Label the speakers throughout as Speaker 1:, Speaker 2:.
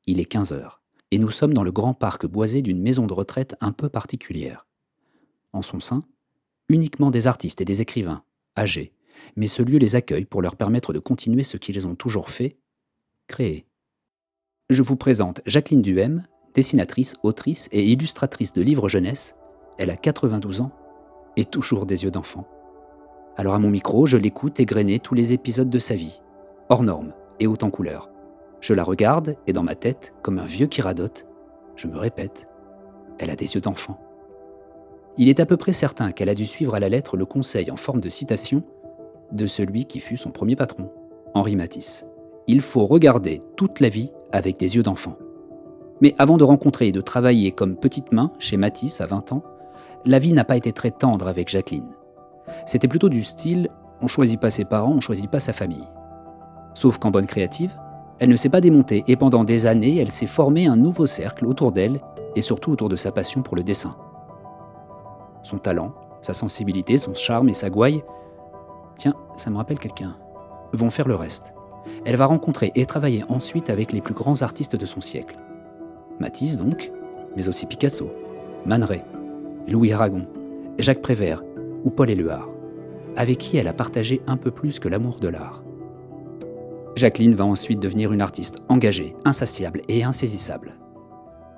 Speaker 1: Il est 15 heures, et nous sommes dans le grand parc boisé d'une maison de retraite un peu particulière. En son sein, uniquement des artistes et des écrivains, âgés, mais ce lieu les accueille pour leur permettre de continuer ce qu'ils ont toujours fait, créer. Je vous présente Jacqueline Duhem, dessinatrice, autrice et illustratrice de livres jeunesse. Elle a 92 ans et toujours des yeux d'enfant. Alors à mon micro, je l'écoute égrener tous les épisodes de sa vie, hors normes et haut en couleurs. Je la regarde et dans ma tête, comme un vieux qui radote, je me répète, elle a des yeux d'enfant. Il est à peu près certain qu'elle a dû suivre à la lettre le conseil en forme de citation de celui qui fut son premier patron, Henri Matisse. Il faut regarder toute la vie avec des yeux d'enfant. Mais avant de rencontrer et de travailler comme petite main chez Matisse à 20 ans, la vie n'a pas été très tendre avec Jacqueline. C'était plutôt du style « on choisit pas ses parents, on choisit pas sa famille ». Sauf qu'en bonne créative, elle ne s'est pas démontée et pendant des années, elle s'est formé un nouveau cercle autour d'elle et surtout autour de sa passion pour le dessin. Son talent, sa sensibilité, son charme et sa gouaille, tiens, ça me rappelle quelqu'un, vont faire le reste. Elle va rencontrer et travailler ensuite avec les plus grands artistes de son siècle. Matisse donc, mais aussi Picasso, Man Ray, Louis Aragon, Jacques Prévert ou Paul Éluard, avec qui elle a partagé un peu plus que l'amour de l'art. Jacqueline va ensuite devenir une artiste engagée, insatiable et insaisissable.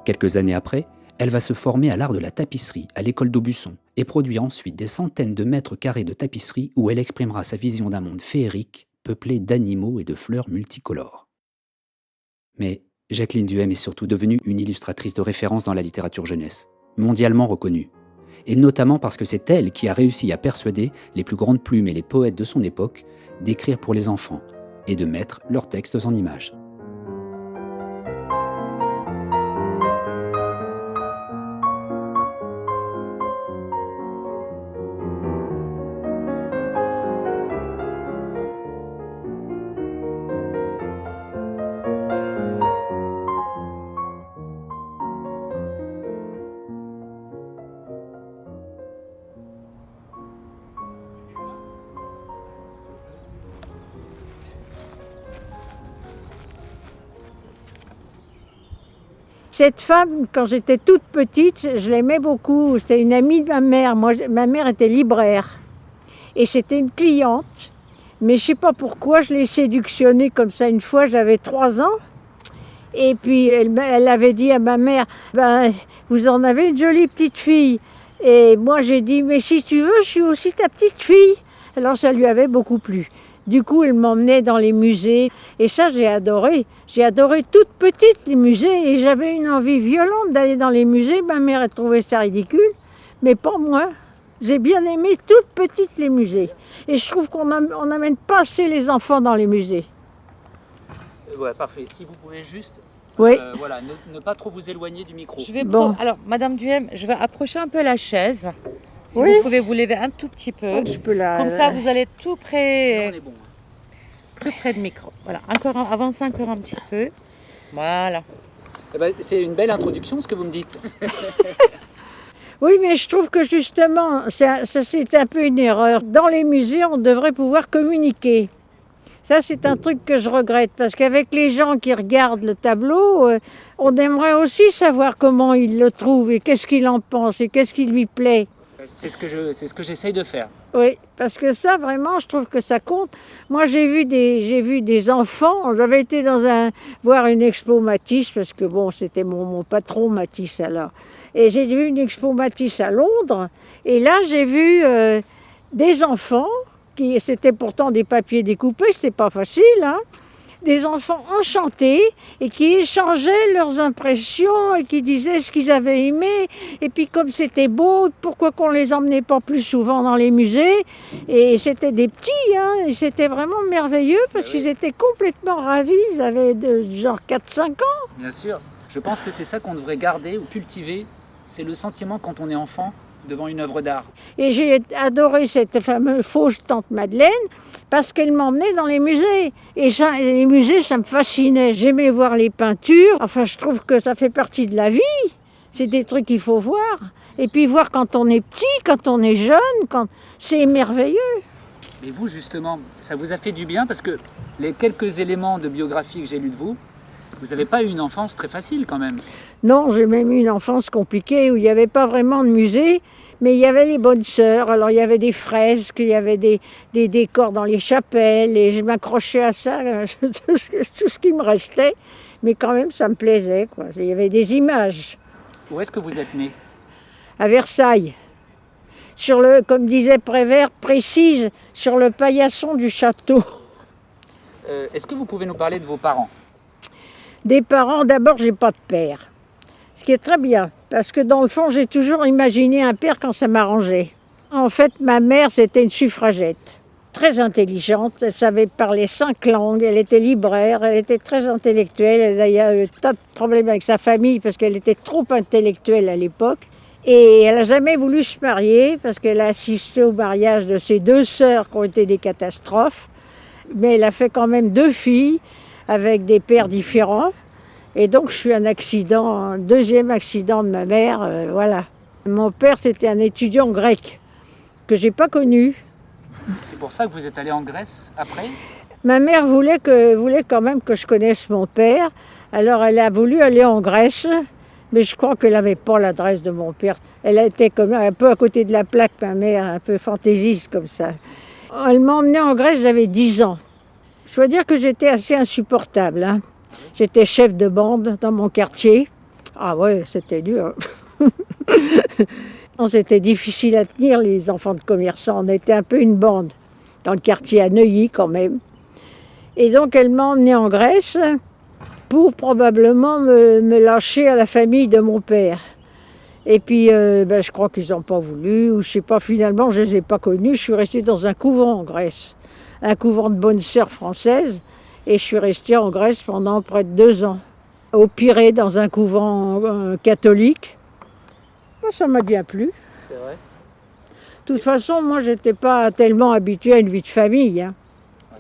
Speaker 1: Quelques années après, elle va se former à l'art de la tapisserie à l'école d'Aubusson et produire ensuite des centaines de mètres carrés de tapisserie où elle exprimera sa vision d'un monde féerique, peuplé d'animaux et de fleurs multicolores. Mais Jacqueline Duhem est surtout devenue une illustratrice de référence dans la littérature jeunesse, mondialement reconnue. Et notamment parce que c'est elle qui a réussi à persuader les plus grandes plumes et les poètes de son époque d'écrire pour les enfants et de mettre leurs textes en images.
Speaker 2: Cette femme, quand j'étais toute petite, je l'aimais beaucoup. C'est une amie de ma mère. Ma mère était libraire. Et c'était une cliente. Mais je ne sais pas pourquoi, je l'ai séductionnée comme ça une fois, j'avais 3 ans. Et puis elle avait dit à ma mère, vous en avez une jolie petite fille. Et moi j'ai dit, mais si tu veux, je suis aussi ta petite fille. Alors ça lui avait beaucoup plu. Du coup, elle m'emmenait dans les musées. Et ça, j'ai adoré. J'ai adoré toute petite les musées. Et j'avais une envie violente d'aller dans les musées. Ma mère a trouvé ça ridicule. Mais pas moi. J'ai bien aimé toute petite les musées. Et je trouve qu'on n'amène pas assez les enfants dans les musées.
Speaker 1: Ouais, parfait. Si vous pouvez juste
Speaker 2: Oui.
Speaker 1: voilà, ne pas trop vous éloigner du micro.
Speaker 3: Alors, Madame Duhem, je vais approcher un peu la chaise. Si
Speaker 2: Oui.
Speaker 3: vous pouvez vous lever un tout petit peu.
Speaker 2: Je peux
Speaker 3: Comme ça, vous allez tout près,
Speaker 1: On est bon.
Speaker 3: tout près du micro. Voilà, avancez encore un petit peu. Voilà.
Speaker 1: C'est une belle introduction ce que vous me dites.
Speaker 2: Oui, mais je trouve que justement, ça c'est un peu une erreur. Dans les musées, on devrait pouvoir communiquer. Ça, c'est un truc que je regrette, parce qu'avec les gens qui regardent le tableau, on aimerait aussi savoir comment ils le trouvent et qu'est-ce qu'il en pense et qu'est-ce qui lui plaît.
Speaker 1: C'est ce que j'essaye de faire.
Speaker 2: Oui, parce que ça, vraiment, je trouve que ça compte. Moi, j'ai vu des enfants. J'avais été voir une expo Matisse, parce que bon, c'était mon patron Matisse alors. Et j'ai vu une expo Matisse à Londres. Et là, j'ai vu des enfants, c'était pourtant des papiers découpés, c'était pas facile, hein. Des enfants enchantés et qui échangeaient leurs impressions et qui disaient ce qu'ils avaient aimé. Et puis comme c'était beau, pourquoi qu'on les emmenait pas plus souvent dans les musées? Et c'était des petits, hein, et c'était vraiment merveilleux parce qu'ils étaient complètement ravis. Ils avaient genre 4-5 ans.
Speaker 1: Bien sûr. Je pense que c'est ça qu'on devrait garder ou cultiver. C'est le sentiment quand on est enfant devant une œuvre d'art.
Speaker 2: Et j'ai adoré cette fameuse fausse tante Madeleine parce qu'elle m'emmenait dans les musées. Et ça, les musées, ça me fascinait. J'aimais voir les peintures. Enfin, je trouve que ça fait partie de la vie. C'est des trucs qu'il faut voir. Et puis voir quand on est petit, quand on est jeune, c'est merveilleux.
Speaker 1: Et vous, justement, ça vous a fait du bien parce que les quelques éléments de biographie que j'ai lus de vous, Vous n'avez pas eu une enfance très facile quand même.
Speaker 2: Non, j'ai même eu une enfance compliquée où il n'y avait pas vraiment de musée, mais il y avait les bonnes sœurs. Alors il y avait des fresques, il y avait des décors dans les chapelles, et je m'accrochais à ça, tout ce qui me restait. Mais quand même, ça me plaisait, quoi. Il y avait des images.
Speaker 1: Où est-ce que vous êtes né?
Speaker 2: À Versailles, sur le, comme disait Prévert, précise, sur le paillasson du château.
Speaker 1: Est-ce que vous pouvez nous parler de vos parents?
Speaker 2: Des parents, d'abord, j'ai pas de père. Ce qui est très bien, parce que dans le fond, j'ai toujours imaginé un père quand ça m'arrangeait. En fait, ma mère, c'était une suffragette, très intelligente. Elle savait parler 5 langues, elle était libraire, elle était très intellectuelle. Elle a eu un tas de problèmes avec sa famille parce qu'elle était trop intellectuelle à l'époque. Et elle n'a jamais voulu se marier parce qu'elle a assisté au mariage de ses 2 sœurs qui ont été des catastrophes. Mais elle a fait quand même 2 filles avec des pères différents. Et donc je suis un deuxième accident de ma mère, voilà. Mon père, c'était un étudiant grec que j'ai pas connu.
Speaker 1: C'est pour ça que vous êtes allé en Grèce après?
Speaker 2: Ma mère voulait quand même que je connaisse mon père. Alors elle a voulu aller en Grèce, mais je crois qu'elle n'avait pas l'adresse de mon père. Elle était comme un peu à côté de la plaque, ma mère, un peu fantaisiste comme ça. Elle m'a emmenée en Grèce, j'avais 10 ans. Je dois dire que j'étais assez insupportable, hein. J'étais chef de bande dans mon quartier. Ah ouais, c'était dur. C'était difficile à tenir, les enfants de commerçants. On était un peu une bande dans le quartier à Neuilly quand même. Et donc elle m'a emmenée en Grèce pour probablement me lâcher à la famille de mon père. Et puis je crois qu'ils n'ont pas voulu, ou je sais pas, finalement je ne les ai pas connus. Je suis restée dans un couvent en Grèce, un couvent de bonnes sœurs françaises. Et je suis restée en Grèce pendant près de 2 ans, au Pirée, dans un couvent catholique. Ça m'a bien plu.
Speaker 1: C'est vrai.
Speaker 2: De toute façon, moi, je n'étais pas tellement habituée à une vie de famille, hein. Oui.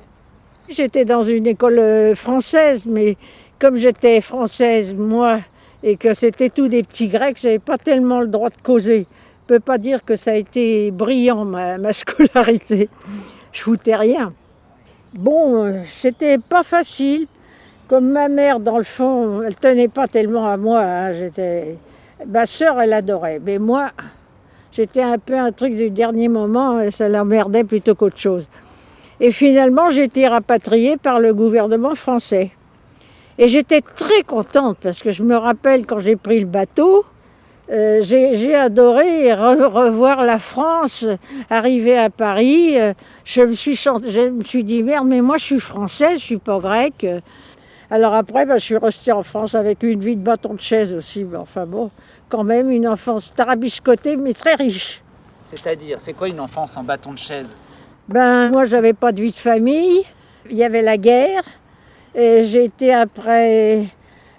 Speaker 2: J'étais dans une école française, mais comme j'étais française, moi, et que c'était tous des petits Grecs, je n'avais pas tellement le droit de causer. Je ne peux pas dire que ça a été brillant, ma scolarité. Je foutais rien. Bon, c'était pas facile. Comme ma mère, dans le fond, elle tenait pas tellement à moi, hein. Ma sœur, elle adorait. Mais moi, j'étais un peu un truc du dernier moment, et ça l'emmerdait plutôt qu'autre chose. Et finalement, j'ai été rapatriée par le gouvernement français. Et j'étais très contente, parce que je me rappelle quand j'ai pris le bateau, j'ai adoré revoir la France, arriver à Paris. Je me suis dit, merde, mais moi je suis française, je suis pas grecque. Alors après, je suis restée en France avec une vie de bâton de chaise aussi. Mais enfin bon, quand même une enfance tarabiscotée, mais très riche.
Speaker 1: C'est-à-dire, c'est quoi une enfance en bâton de chaise?
Speaker 2: Moi, j'avais pas de vie de famille. Il y avait la guerre. Et j'ai été après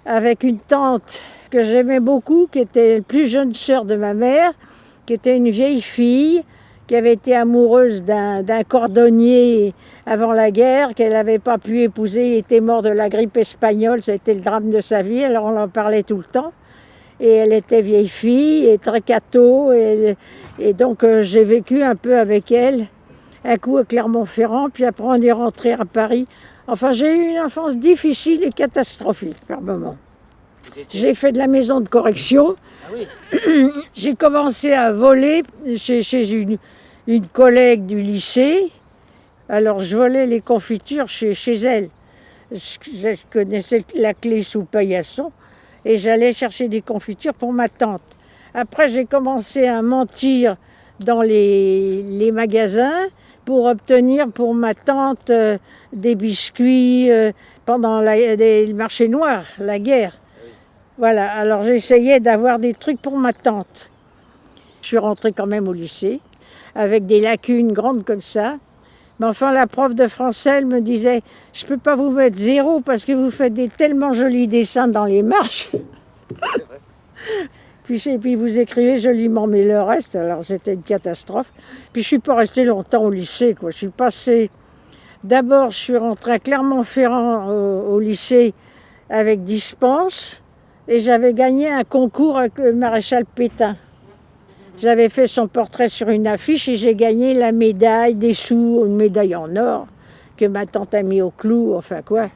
Speaker 2: avec une tante que j'aimais beaucoup, qui était la plus jeune sœur de ma mère, qui était une vieille fille, qui avait été amoureuse d'un cordonnier avant la guerre, qu'elle n'avait pas pu épouser. Il était mort de la grippe espagnole, ça a été le drame de sa vie, alors on en parlait tout le temps. Et elle était vieille fille, et très catho, et donc j'ai vécu un peu avec elle, un coup à Clermont-Ferrand, puis après on est rentré à Paris. Enfin, j'ai eu une enfance difficile et catastrophique par moments. J'ai fait de la maison de correction.
Speaker 1: Ah oui.
Speaker 2: J'ai commencé à voler chez une collègue du lycée. Alors, je volais les confitures chez elle. Je connaissais la clé sous paillasson et j'allais chercher des confitures pour ma tante. Après, j'ai commencé à mentir dans les magasins pour obtenir pour ma tante des biscuits pendant le marché noir, la guerre. Voilà, alors j'essayais d'avoir des trucs pour ma tante. Je suis rentrée quand même au lycée, avec des lacunes grandes comme ça. Mais enfin, la prof de français, elle me disait « Je ne peux pas vous mettre 0 parce que vous faites des tellement jolis dessins dans les marches. » Puis vous écrivez joliment, mais le reste, alors c'était une catastrophe. Puis je ne suis pas restée longtemps au lycée, quoi. Je suis passée... D'abord, je suis rentrée à Clermont-Ferrand au lycée avec dispense. Et j'avais gagné un concours avec le maréchal Pétain. J'avais fait son portrait sur une affiche et j'ai gagné la médaille, des sous, une médaille en or que ma tante a mis au clou, enfin quoi.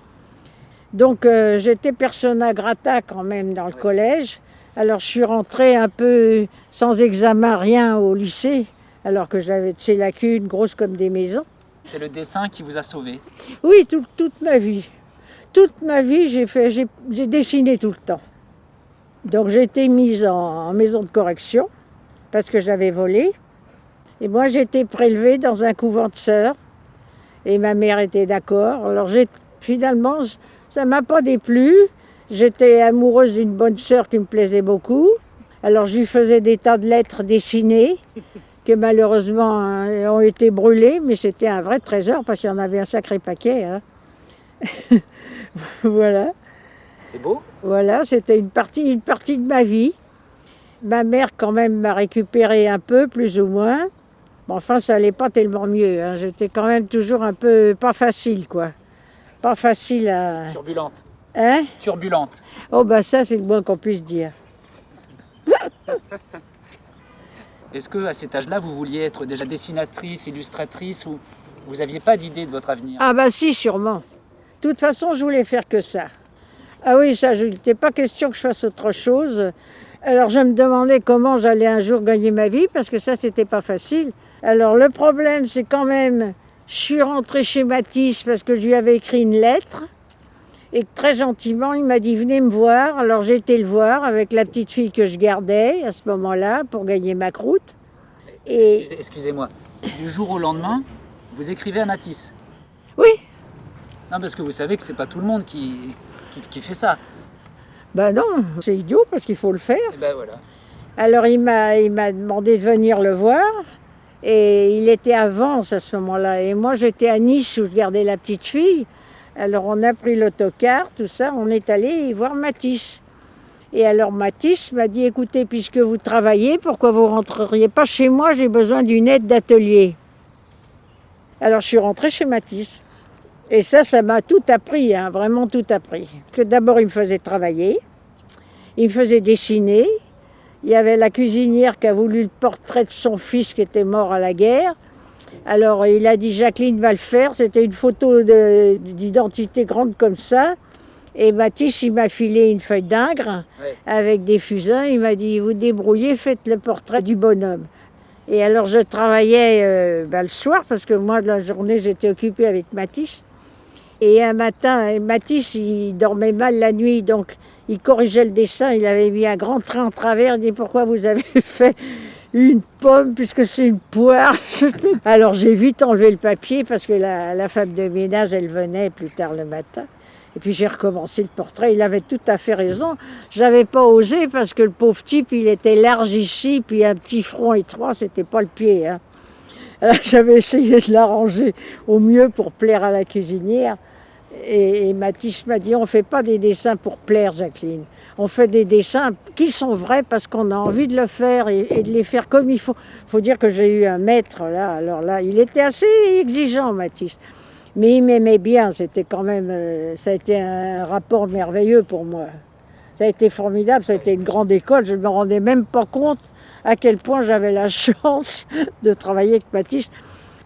Speaker 2: Donc j'étais persona grata quand même dans le collège. Alors je suis rentrée un peu sans examen, rien au lycée, alors que j'avais de ces lacunes grosses comme des maisons.
Speaker 1: C'est le dessin qui vous a sauvé.
Speaker 2: Oui, toute ma vie. Toute ma vie, j'ai dessiné tout le temps. Donc j'ai été mise en maison de correction parce que j'avais volé. Et moi j'ai été prélevée dans un couvent de sœurs. Et ma mère était d'accord. Alors finalement, ça ne m'a pas déplu. J'étais amoureuse d'une bonne sœur qui me plaisait beaucoup. Alors je lui faisais des tas de lettres dessinées que malheureusement ont été brûlées, mais c'était un vrai trésor parce qu'il y en avait un sacré paquet. Hein. Voilà.
Speaker 1: C'est beau?
Speaker 2: Voilà, c'était une partie de ma vie. Ma mère quand même m'a récupéré un peu, plus ou moins. Bon, enfin, ça n'allait pas tellement mieux. Hein. J'étais quand même toujours un peu pas facile, quoi. Pas facile à...
Speaker 1: Turbulente.
Speaker 2: Hein?
Speaker 1: Turbulente.
Speaker 2: Oh, bah ça, c'est le moins qu'on puisse dire.
Speaker 1: Est-ce que à cet âge-là, vous vouliez être déjà dessinatrice, illustratrice, ou vous n'aviez pas d'idée de votre avenir?
Speaker 2: Ah, bah si, sûrement. De toute façon, je voulais faire que ça. Ah oui, ça, il n'était pas question que je fasse autre chose. Alors, je me demandais comment j'allais un jour gagner ma vie, parce que ça, c'était pas facile. Alors, le problème, c'est quand même, je suis rentrée chez Matisse parce que je lui avais écrit une lettre. Et très gentiment, il m'a dit, venez me voir. Alors, j'ai été le voir avec la petite fille que je gardais à ce moment-là pour gagner ma croûte. Et
Speaker 1: Excusez-moi. Du jour au lendemain, vous écrivez à Matisse?
Speaker 2: oui,
Speaker 1: Non, parce que vous savez que c'est pas tout le monde qui fait ça.
Speaker 2: ben non, c'est idiot parce qu'il faut le faire.
Speaker 1: Et ben voilà.
Speaker 2: Alors il m'a demandé de venir le voir et il était à Vence à ce moment-là et moi j'étais à Nice où je gardais la petite fille. Alors on a pris l'autocar, tout ça, on est allé voir Matisse. Et alors Matisse m'a dit, écoutez, puisque vous travaillez, pourquoi vous rentreriez pas chez moi, j'ai besoin d'une aide d'atelier. Alors je suis rentrée chez Matisse. Et ça m'a tout appris, hein, vraiment tout appris. Parce que d'abord il me faisait travailler, il me faisait dessiner. Il y avait la cuisinière qui a voulu le portrait de son fils qui était mort à la guerre. Alors il a dit Jacqueline va le faire. C'était une photo d'identité grande comme ça. Et Matisse, il m'a filé une feuille d'ingre avec des fusains. Il m'a dit vous débrouillez, faites le portrait du bonhomme. Et alors je travaillais le soir parce que moi de la journée j'étais occupée avec Matisse. Et un matin, Matisse, il dormait mal la nuit, donc il corrigeait le dessin, il avait mis un grand trait en travers, il dit pourquoi vous avez fait une pomme puisque c'est une poire. Alors j'ai vite enlevé le papier parce que la femme de ménage, elle venait plus tard le matin. Et puis j'ai recommencé le portrait, il avait tout à fait raison. J'avais pas osé parce que le pauvre type, il était large ici, puis un petit front étroit, c'était pas le pied. Hein. Alors j'avais essayé de l'arranger au mieux pour plaire à la cuisinière. Et Matisse m'a dit, on ne fait pas des dessins pour plaire, Jacqueline. On fait des dessins qui sont vrais parce qu'on a envie de le faire et de les faire comme il faut. Il faut dire que j'ai eu un maître, là. Alors là, il était assez exigeant, Matisse. Mais il m'aimait bien. C'était quand même... ça a été un rapport merveilleux pour moi. Ça a été formidable. Ça a été une grande école. Je ne me rendais même pas compte à quel point j'avais la chance de travailler avec Matisse.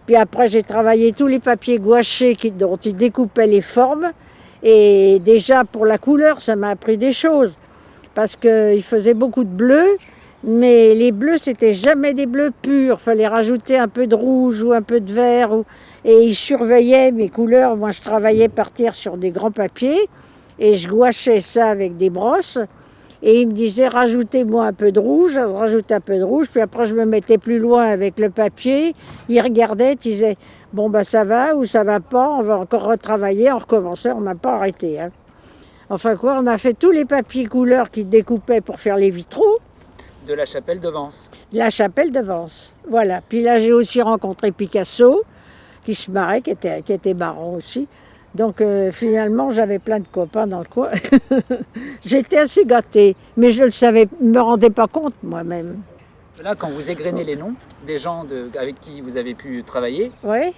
Speaker 2: Puis après, j'ai travaillé tous les papiers gouachés dont il découpait les formes. Et déjà, pour la couleur, ça m'a appris des choses. Parce qu'il faisait beaucoup de bleus, mais les bleus, c'était jamais des bleus purs. Il fallait rajouter un peu de rouge ou un peu de vert. Et il surveillait mes couleurs. Moi, je travaillais par terre sur des grands papiers. Et je gouachais ça avec des brosses. Et il me disait, rajoutez-moi un peu de rouge, je rajoutais un peu de rouge, puis après je me mettais plus loin avec le papier, il regardait, il disait, bon ben ça va ou ça va pas, on va encore retravailler, on recommençait, on n'a pas arrêté. Hein. Enfin quoi, on a fait tous les papiers couleurs qu'il découpait pour faire les vitraux.
Speaker 1: De la chapelle de Vence.
Speaker 2: La chapelle de Vence, voilà. Puis là j'ai aussi rencontré Picasso, qui se marrait, qui était marrant aussi. Donc finalement, j'avais plein de copains dans le coin. J'étais assez gâtée, mais je ne le savais, me rendais pas compte moi-même.
Speaker 1: Là, quand vous égrenez les noms des gens avec qui vous avez pu travailler,
Speaker 2: Oui.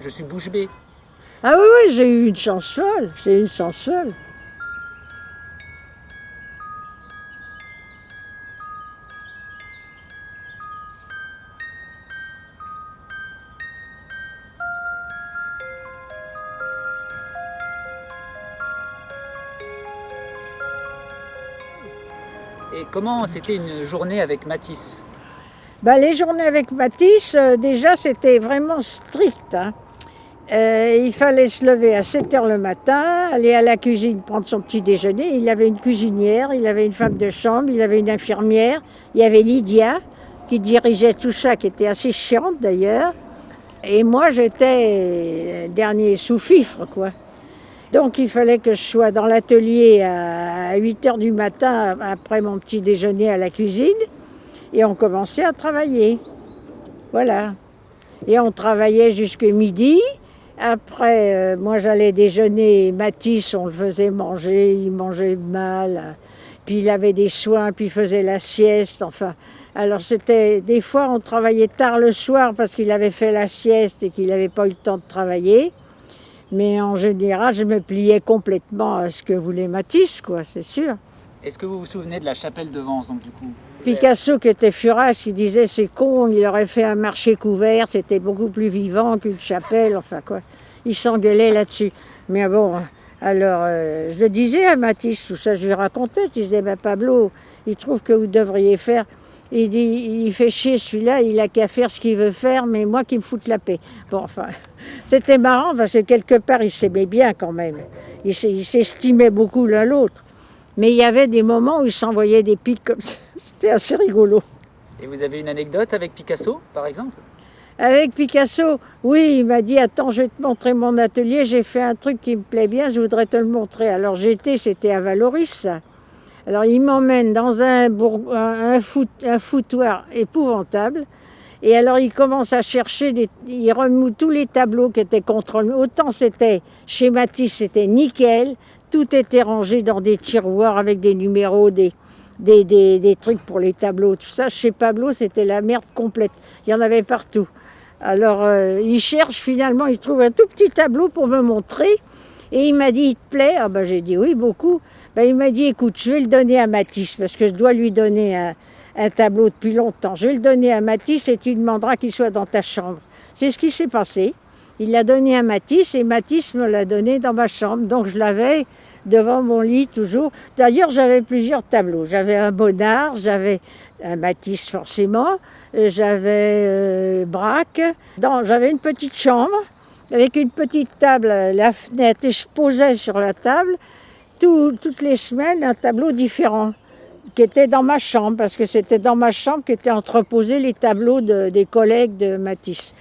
Speaker 1: je suis bouche bée.
Speaker 2: Ah oui, oui, j'ai eu une chance folle. J'ai eu une chance folle.
Speaker 1: Et comment c'était une journée avec Matisse?
Speaker 2: Les journées avec Matisse, déjà, c'était vraiment strict, hein. Il fallait se lever à 7 heures le matin, aller à la cuisine prendre son petit déjeuner. Il avait une cuisinière, il avait une femme de chambre, il avait une infirmière, il y avait Lydia qui dirigeait tout ça, qui était assez chiante d'ailleurs. Et moi, j'étais dernier sous-fifre, quoi. Donc il fallait que je sois dans l'atelier à 8 heures du matin après mon petit déjeuner à la cuisine. Et on commençait à travailler. Voilà. Et on travaillait jusqu'à midi. Après, moi j'allais déjeuner. Matisse, on le faisait manger. Il mangeait mal. Puis il avait des soins, puis il faisait la sieste. Enfin, alors c'était... Des fois, on travaillait tard le soir parce qu'il avait fait la sieste et qu'il n'avait pas eu le temps de travailler. Mais en général, je me pliais complètement à ce que voulait Matisse, quoi, c'est sûr.
Speaker 1: Est-ce que vous vous souvenez de la chapelle de Vence, donc du coup?
Speaker 2: Picasso, qui était furax, il disait c'est con, il aurait fait un marché couvert, c'était beaucoup plus vivant qu'une chapelle, enfin quoi. Il s'engueulait là-dessus. Mais bon, alors je le disais à Matisse, tout ça, je lui racontais, je disais Pablo, il trouve que vous devriez faire. Il dit, il fait chier celui-là, il a qu'à faire ce qu'il veut faire, mais moi qui me foute la paix. Bon, enfin, c'était marrant parce que quelque part, ils s'aimaient bien quand même. Ils s'estimaient beaucoup l'un l'autre. Mais il y avait des moments où ils s'envoyaient des pics comme ça. C'était assez rigolo.
Speaker 1: Et vous avez une anecdote avec Picasso, par exemple?
Speaker 2: Avec Picasso, oui, il m'a dit, attends, je vais te montrer mon atelier, j'ai fait un truc qui me plaît bien, je voudrais te le montrer. Alors c'était à Valoris, ça. Alors il m'emmène dans un foutoir épouvantable. Et alors il commence à chercher, il remoue tous les tableaux qui étaient contre lui. Autant c'était, chez Matisse, c'était nickel. Tout était rangé dans des tiroirs avec des numéros, des trucs pour les tableaux, tout ça. Chez Pablo, c'était la merde complète. Il y en avait partout. Alors il cherche, finalement, il trouve un tout petit tableau pour me montrer. Et il m'a dit, il te plaît? Ah j'ai dit oui, beaucoup. Il m'a dit, écoute, je vais le donner à Matisse, parce que je dois lui donner un tableau depuis longtemps. Je vais le donner à Matisse et tu demanderas qu'il soit dans ta chambre. C'est ce qui s'est passé. Il l'a donné à Matisse et Matisse me l'a donné dans ma chambre. Donc je l'avais devant mon lit toujours. D'ailleurs, j'avais plusieurs tableaux. J'avais un Bonnard, j'avais un Matisse forcément, j'avais Braque. J'avais une petite chambre avec une petite table à la fenêtre et je posais sur la table toutes les semaines un tableau différent qui était dans ma chambre, parce que c'était dans ma chambre qu'étaient entreposés les tableaux des collègues de Matisse.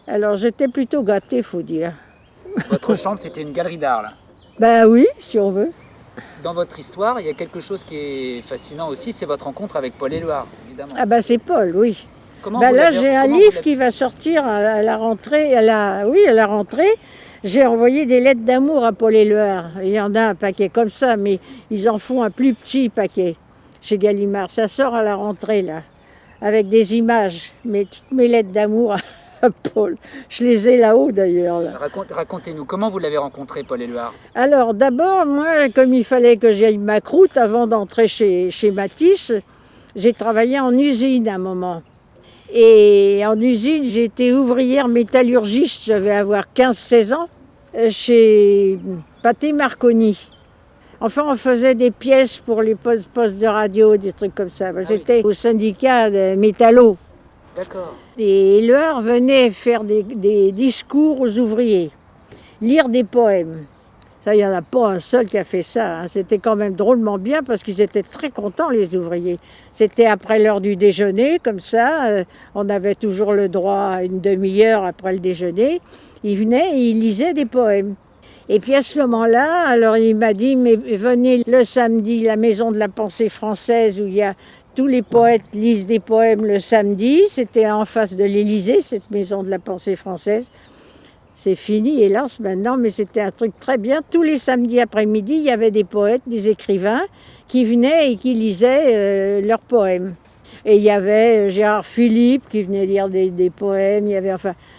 Speaker 2: Alors j'étais plutôt gâtée, faut dire.
Speaker 1: Votre chambre, c'était une galerie d'art, là?
Speaker 2: Oui, si on veut.
Speaker 1: Dans votre histoire, il y a quelque chose qui est fascinant aussi, c'est votre rencontre avec Paul Éluard, évidemment.
Speaker 2: C'est Paul, oui.
Speaker 1: Comment
Speaker 2: Là, j'ai un livre qui va sortir à la rentrée. À la rentrée, j'ai envoyé des lettres d'amour à Paul Éluard. Il y en a un paquet comme ça, mais ils en font un plus petit paquet chez Gallimard. Ça sort à la rentrée, là, avec des images. Mais toutes mes lettres d'amour à Paul, je les ai là-haut d'ailleurs. Là.
Speaker 1: Racontez-nous, comment vous l'avez rencontré, Paul Éluard?
Speaker 2: Alors d'abord, moi, comme il fallait que j'aille ma croûte avant d'entrer chez Matisse, j'ai travaillé en usine à un moment. Et en usine, j'ai été ouvrière métallurgiste, je vais avoir 15-16 ans, chez Pathé Marconi. Enfin, on faisait des pièces pour les postes de radio, des trucs comme ça. J'étais au syndicat de métallo.
Speaker 1: D'accord.
Speaker 2: Et Éluard venait faire des discours aux ouvriers, lire des poèmes. Ça, il n'y en a pas un seul qui a fait ça. Hein. C'était quand même drôlement bien parce qu'ils étaient très contents, les ouvriers. C'était après l'heure du déjeuner, comme ça. On avait toujours le droit à une demi-heure après le déjeuner. Il venait et il lisait des poèmes. Et puis à ce moment-là, alors il m'a dit, mais venez le samedi, la Maison de la Pensée Française, où il y a tous les poètes lisent des poèmes le samedi. C'était en face de l'Élysée, cette Maison de la Pensée Française. C'est fini, hélas, maintenant, mais c'était un truc très bien. Tous les samedis après-midi, il y avait des poètes, des écrivains qui venaient et qui lisaient leurs poèmes. Et il y avait Gérard Philippe qui venait lire des poèmes.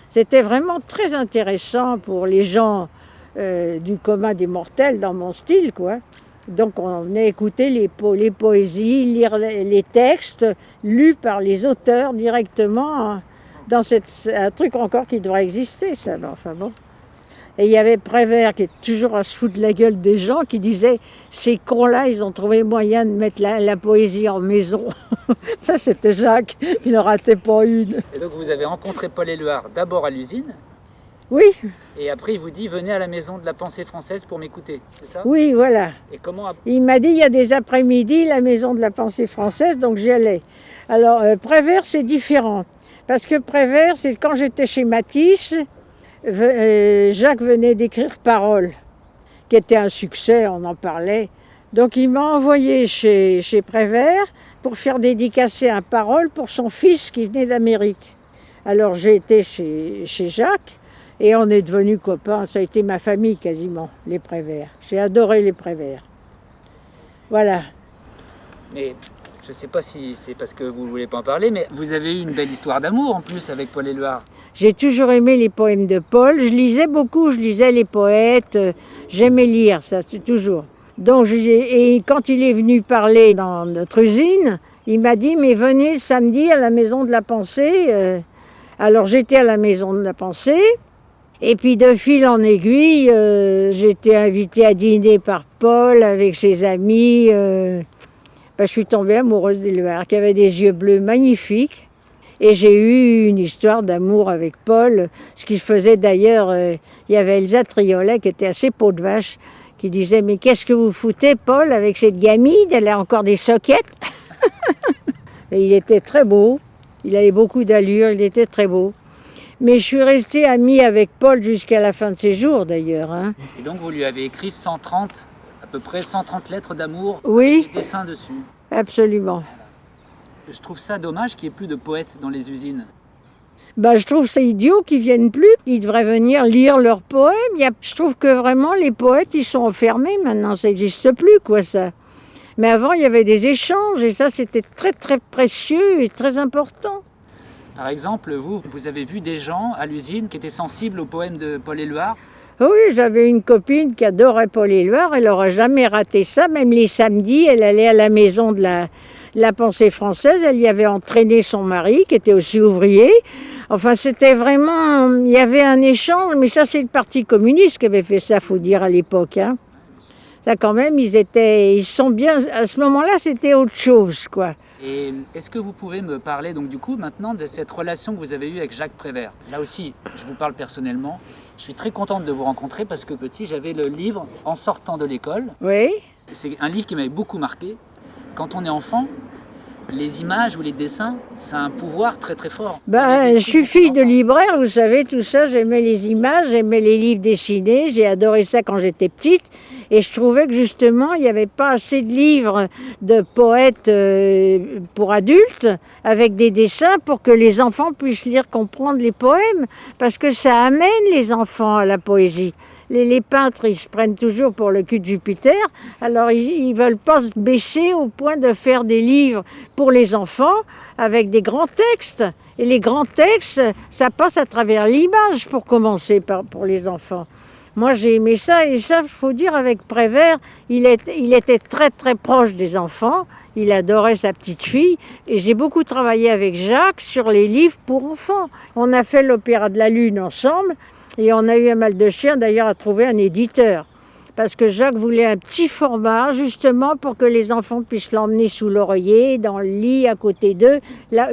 Speaker 2: C'était vraiment très intéressant pour les gens du commun des mortels, dans mon style, quoi. Donc on venait écouter les poésies, lire les textes lus par les auteurs directement. Dans un truc encore qui devrait exister, ça. Enfin bon. Et il y avait Prévert qui est toujours à se foutre de la gueule des gens, qui disait « Ces cons-là, ils ont trouvé moyen de mettre la poésie en maison. » Ça, c'était Jacques, il n'en ratait pas une.
Speaker 1: Et donc vous avez rencontré Paul Éluard d'abord à l'usine,
Speaker 2: Oui,
Speaker 1: et après il vous dit venez à la maison de la pensée française pour m'écouter, c'est ça?
Speaker 2: oui, voilà.
Speaker 1: Et comment
Speaker 2: Il m'a dit, il y a des après-midi, la maison de la pensée française, donc j'y allais. Alors, Prévert, c'est différent. Parce que Prévert, c'est quand j'étais chez Matisse, Jacques venait d'écrire Parole, qui était un succès, on en parlait. Donc il m'a envoyé chez Prévert pour faire dédicacer un Parole pour son fils qui venait d'Amérique. Alors j'ai été chez Jacques et on est devenus copains. Ça a été ma famille quasiment, les Prévert. J'ai adoré les Prévert. Voilà.
Speaker 1: Mais je ne sais pas si c'est parce que vous ne voulez pas en parler, mais vous avez eu une belle histoire d'amour en plus avec Paul Éluard.
Speaker 2: J'ai toujours aimé les poèmes de Paul. Je lisais beaucoup, je lisais les poètes. J'aimais lire, ça, c'est toujours. Donc, et quand il est venu parler dans notre usine, il m'a dit, mais venez samedi à la Maison de la Pensée. Alors, j'étais à la Maison de la Pensée. Et puis, de fil en aiguille, j'étais invitée à dîner par Paul avec ses amis. Je suis tombée amoureuse d'Éluard, qui avait des yeux bleus magnifiques. Et j'ai eu une histoire d'amour avec Paul, ce qui faisait d'ailleurs, il y avait Elsa Triolet qui était assez peau de vache, qui disait « Mais qu'est-ce que vous foutez, Paul, avec cette gamine? Elle a encore des soquettes !» Et il était très beau, il avait beaucoup d'allure, il était très beau. Mais je suis restée amie avec Paul jusqu'à la fin de ses jours d'ailleurs. Hein.
Speaker 1: Et donc vous lui avez écrit 130, à peu près 130 lettres d'amour,
Speaker 2: Oui.
Speaker 1: avec des dessins dessus.
Speaker 2: Absolument.
Speaker 1: Je trouve ça dommage qu'il n'y ait plus de poètes dans les usines.
Speaker 2: Je trouve ça idiot qu'ils ne viennent plus. Ils devraient venir lire leurs poèmes. Je trouve que vraiment les poètes, ils sont enfermés maintenant. Ça n'existe plus, quoi, ça. Mais avant, il y avait des échanges et ça, c'était très, très précieux et très important.
Speaker 1: Par exemple, vous avez vu des gens à l'usine qui étaient sensibles aux poèmes de Paul Éluard?
Speaker 2: Oui, j'avais une copine qui adorait Paul Éluard. Elle n'aurait jamais raté ça. Même les samedis, elle allait à la maison de la pensée française. Elle y avait entraîné son mari, qui était aussi ouvrier. Enfin, c'était vraiment... Il y avait un échange, mais ça, c'est le Parti communiste qui avait fait ça, faut dire, à l'époque. Hein. Ça, quand même, ils sont bien... À ce moment-là, c'était autre chose, quoi.
Speaker 1: Et est-ce que vous pouvez me parler, donc du coup, maintenant, de cette relation que vous avez eue avec Jacques Prévert? Là aussi, je vous parle personnellement. Je suis très contente de vous rencontrer parce que petit, j'avais le livre En sortant de l'école.
Speaker 2: Oui.
Speaker 1: C'est un livre qui m'avait beaucoup marqué. Quand on est enfant, les images ou les dessins, ça a un pouvoir très très fort.
Speaker 2: Je suis fille de libraire, vous savez, tout ça. J'aimais les images, j'aimais les livres dessinés. J'ai adoré ça quand j'étais petite. Et je trouvais que justement, il n'y avait pas assez de livres de poètes pour adultes avec des dessins pour que les enfants puissent lire, comprendre les poèmes. Parce que ça amène les enfants à la poésie. Les peintres, ils se prennent toujours pour le cul de Jupiter. Alors, ils ne veulent pas se baisser au point de faire des livres pour les enfants avec des grands textes. Et les grands textes, ça passe à travers l'image pour commencer pour les enfants. Moi, j'ai aimé ça. Et ça, il faut dire, avec Prévert, il était très, très proche des enfants. Il adorait sa petite fille. Et j'ai beaucoup travaillé avec Jacques sur les livres pour enfants. On a fait l'Opéra de la Lune ensemble. Et on a eu un mal de chien d'ailleurs à trouver un éditeur. Parce que Jacques voulait un petit format, justement, pour que les enfants puissent l'emmener sous l'oreiller, dans le lit, à côté d'eux,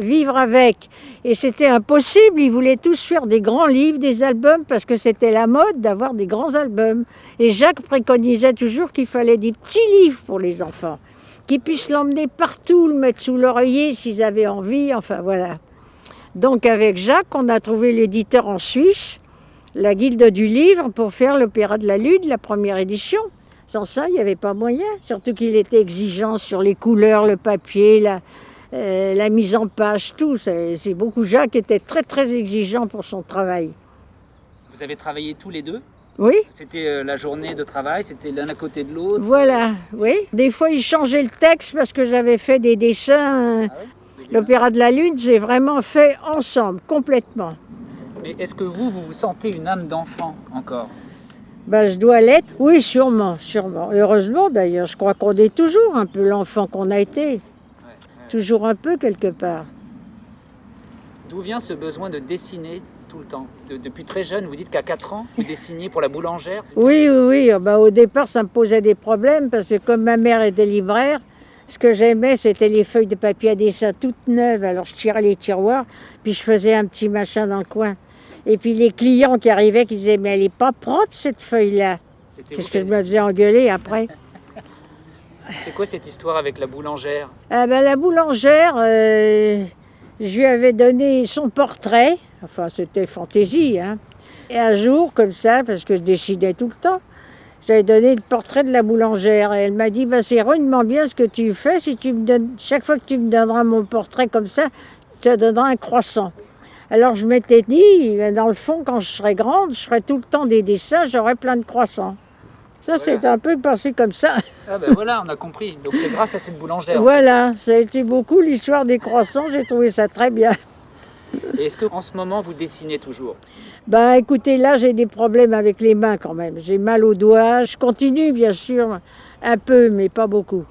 Speaker 2: vivre avec. Et c'était impossible, ils voulaient tous faire des grands livres, des albums, parce que c'était la mode d'avoir des grands albums. Et Jacques préconisait toujours qu'il fallait des petits livres pour les enfants, qu'ils puissent l'emmener partout, le mettre sous l'oreiller s'ils avaient envie, enfin voilà. Donc avec Jacques, on a trouvé l'éditeur en Suisse, la Guilde du Livre, pour faire l'Opéra de la Lune, la première édition. Sans ça, il n'y avait pas moyen. Surtout qu'il était exigeant sur les couleurs, le papier, la mise en page, tout. C'est beaucoup. Jacques était très, très exigeant pour son travail.
Speaker 1: Vous avez travaillé tous les deux?
Speaker 2: Oui.
Speaker 1: C'était la journée de travail, c'était l'un à côté de l'autre?
Speaker 2: Voilà, oui. Des fois, il changeait le texte parce que j'avais fait des dessins.
Speaker 1: Ah ouais?
Speaker 2: L'Opéra de la Lune, j'ai vraiment fait ensemble, complètement.
Speaker 1: Mais est-ce que vous vous sentez une âme d'enfant encore?
Speaker 2: Je dois l'être. Oui, sûrement, sûrement. Heureusement d'ailleurs, je crois qu'on est toujours un peu l'enfant qu'on a été. Toujours un peu quelque part.
Speaker 1: D'où vient ce besoin de dessiner tout le temps. Depuis très jeune, vous dites qu'à 4 ans, vous dessiniez pour la boulangère.
Speaker 2: Oui, oui, oui. Au départ, ça me posait des problèmes parce que comme ma mère était libraire, ce que j'aimais, c'était les feuilles de papier à dessin toutes neuves. Alors je tirais les tiroirs, puis je faisais un petit machin dans le coin. Et puis les clients qui arrivaient, qui disaient « Mais elle n'est pas propre, cette feuille-là ». Qu'est-ce que je me faisais engueuler après?
Speaker 1: C'est quoi cette histoire avec la boulangère?
Speaker 2: La boulangère, je lui avais donné son portrait. Enfin, c'était fantaisie, hein. Et un jour, comme ça, parce que je dessinais tout le temps, j'avais donné le portrait de la boulangère. Et elle m'a dit, c'est rudement bien ce que tu fais. Si tu me donnes, chaque fois que tu me donneras mon portrait comme ça, tu te donneras un croissant. Alors je m'étais dit, dans le fond, quand je serai grande, je ferai tout le temps des dessins, j'aurai plein de croissants. Ça, voilà. C'est un peu passé comme ça.
Speaker 1: Ah ben voilà, on a compris. Donc c'est grâce à cette boulangère.
Speaker 2: Voilà, ça a été beaucoup l'histoire des croissants, j'ai trouvé ça très bien.
Speaker 1: Et est-ce qu'en ce moment, vous dessinez toujours?
Speaker 2: Écoutez, là, j'ai des problèmes avec les mains quand même. J'ai mal aux doigts. Je continue, bien sûr, un peu, mais pas beaucoup.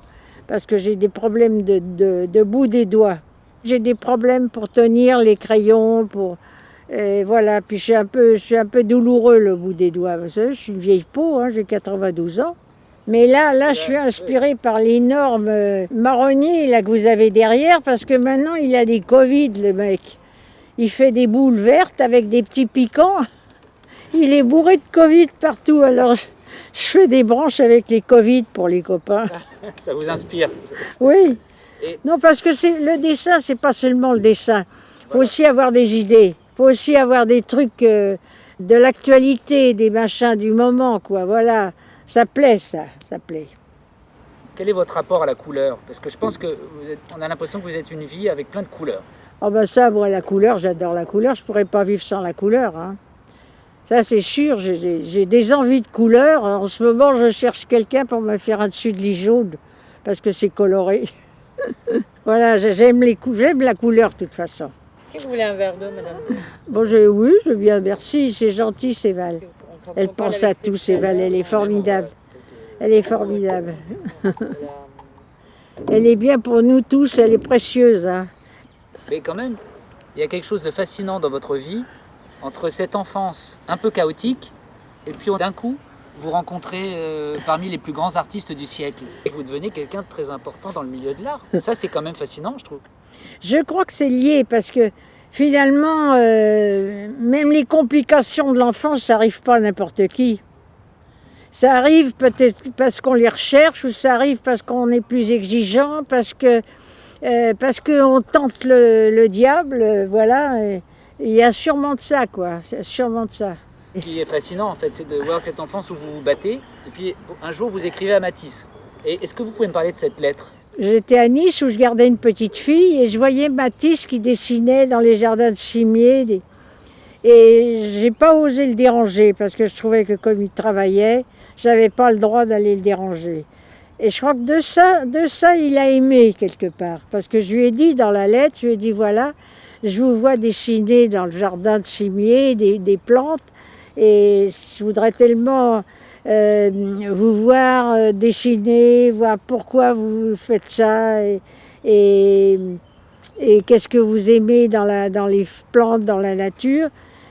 Speaker 2: Parce que j'ai des problèmes de bout des doigts. J'ai des problèmes pour tenir les crayons, voilà. Puis je suis un peu douloureux, le bout des doigts. Vous savez, je suis une vieille peau, hein, j'ai 92 ans. Mais là, je suis inspirée par l'énorme marronnier là, que vous avez derrière, parce que maintenant, il a des Covid, le mec. Il fait des boules vertes avec des petits piquants. Il est bourré de Covid partout. Alors, je fais des branches avec les Covid pour les copains.
Speaker 1: Ça vous inspire?
Speaker 2: Oui. Non, parce que le dessin, c'est pas seulement le dessin. Il faut aussi avoir des idées. Il faut aussi avoir des trucs de l'actualité, des machins du moment, quoi. Voilà. Ça plaît, ça plaît.
Speaker 1: Quel est votre rapport à la couleur? Parce que je pense qu'on a l'impression que vous êtes une vie avec plein de couleurs.
Speaker 2: Ça, moi, la couleur, j'adore la couleur. Je ne pourrais pas vivre sans la couleur, hein. Ça, c'est sûr. J'ai des envies de couleur. En ce moment, je cherche quelqu'un pour me faire un dessus de lit jaune, parce que c'est coloré. Voilà, j'aime la couleur, de toute façon.
Speaker 3: Est-ce que vous voulez un verre d'eau, madame?
Speaker 2: Oui, je viens. Merci, c'est gentil, Séval. Elle pense à tout, Séval. Elle est formidable. Elle est formidable. Elle est bien pour nous tous. Elle est précieuse, hein.
Speaker 1: Mais quand même, il y a quelque chose de fascinant dans votre vie, entre cette enfance un peu chaotique, et puis d'un coup, vous rencontrez parmi les plus grands artistes du siècle. Et vous devenez quelqu'un de très important dans le milieu de l'art. Ça, c'est quand même fascinant, je trouve.
Speaker 2: Je crois que c'est lié, parce que finalement, même les complications de l'enfance, ça n'arrive pas à n'importe qui. Ça arrive peut-être parce qu'on les recherche, ou ça arrive parce qu'on est plus exigeant, parce qu'on tente le diable, voilà. Il y a sûrement de ça, quoi. C'est sûrement de ça.
Speaker 1: Ce qui est fascinant, en fait, c'est de voir cette enfance où vous vous battez, et puis un jour, vous écrivez à Matisse. Et est-ce que vous pouvez me parler de cette lettre?
Speaker 2: J'étais à Nice où je gardais une petite fille, et je voyais Matisse qui dessinait dans les jardins de Cimier. Et j'ai pas osé le déranger, parce que je trouvais que comme il travaillait, j'avais pas le droit d'aller le déranger. Et je crois que de ça, il a aimé quelque part. Parce que je lui ai dit dans la lettre, je lui ai dit, voilà, je vous vois dessiner dans le jardin de Cimier des plantes, et je voudrais tellement vous voir dessiner, voir pourquoi vous faites ça, et qu'est-ce que vous aimez dans les plantes, dans la nature.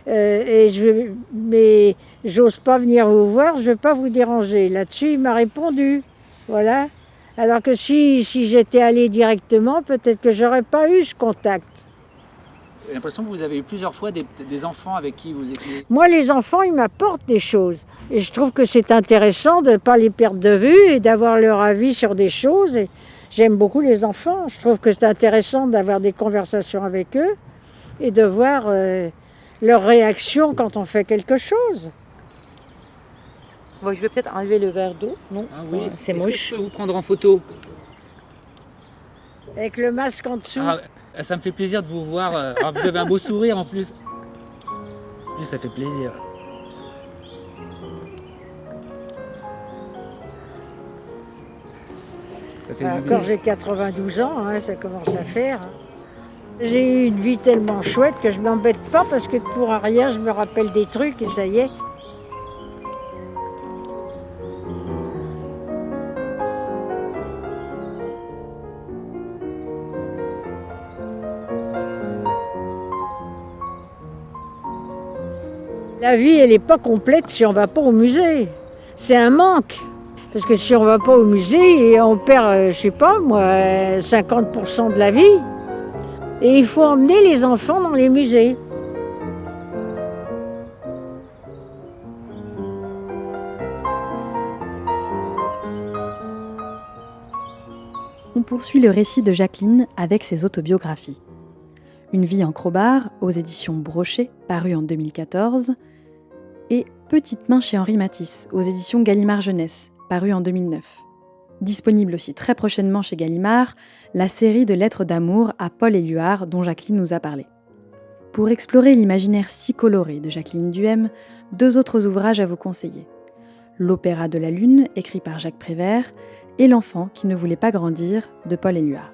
Speaker 2: Mais j'ose pas venir vous voir, je ne veux pas vous déranger. Là-dessus, il m'a répondu. Voilà. Alors que si j'étais allée directement, peut-être que j'aurais pas eu ce contact.
Speaker 1: J'ai l'impression que vous avez eu plusieurs fois des enfants avec qui vous étiez.
Speaker 2: Moi, les enfants, ils m'apportent des choses. Et je trouve que c'est intéressant de ne pas les perdre de vue et d'avoir leur avis sur des choses. Et j'aime beaucoup les enfants. Je trouve que c'est intéressant d'avoir des conversations avec eux et de voir leur réaction quand on fait quelque chose.
Speaker 3: Bon, je vais peut-être enlever le verre d'eau. Non,
Speaker 1: oui.
Speaker 3: C'est
Speaker 1: moche. Est-ce que je peux vous prendre en photo?
Speaker 2: Avec le masque en dessous.
Speaker 1: Ça me fait plaisir de vous voir. Vous avez un beau sourire en plus. Ça fait plaisir. Ça fait
Speaker 2: encore j'ai 92 ans, hein, ça commence à faire. J'ai eu une vie tellement chouette que je ne m'embête pas parce que pour rien, je me rappelle des trucs et ça y est. La vie, elle n'est pas complète si on ne va pas au musée. C'est un manque. Parce que si on ne va pas au musée, on perd, je sais pas moi, 50% de la vie. Et il faut emmener les enfants dans les musées.
Speaker 4: On poursuit le récit de Jacqueline avec ses autobiographies. Une vie en crowbar, aux éditions Brochet, paru en 2014, et Petite main chez Henri Matisse, aux éditions Gallimard Jeunesse, paru en 2009. Disponible aussi très prochainement chez Gallimard, la série de lettres d'amour à Paul Éluard dont Jacqueline nous a parlé. Pour explorer l'imaginaire si coloré de Jacqueline Duhem, 2 autres ouvrages à vous conseiller. L'Opéra de la Lune, écrit par Jacques Prévert, et L'enfant qui ne voulait pas grandir, de Paul Éluard.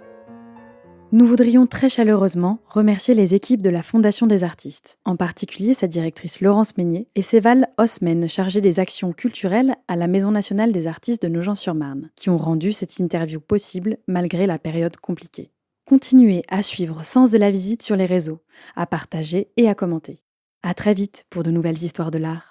Speaker 4: Nous voudrions très chaleureusement remercier les équipes de la Fondation des artistes, en particulier sa directrice Laurence Meignet et Séval Haussmann, chargée des actions culturelles à la Maison nationale des artistes de Nogent-sur-Marne, qui ont rendu cette interview possible malgré la période compliquée. Continuez à suivre Sens de la visite sur les réseaux, à partager et à commenter. À très vite pour de nouvelles histoires de l'art.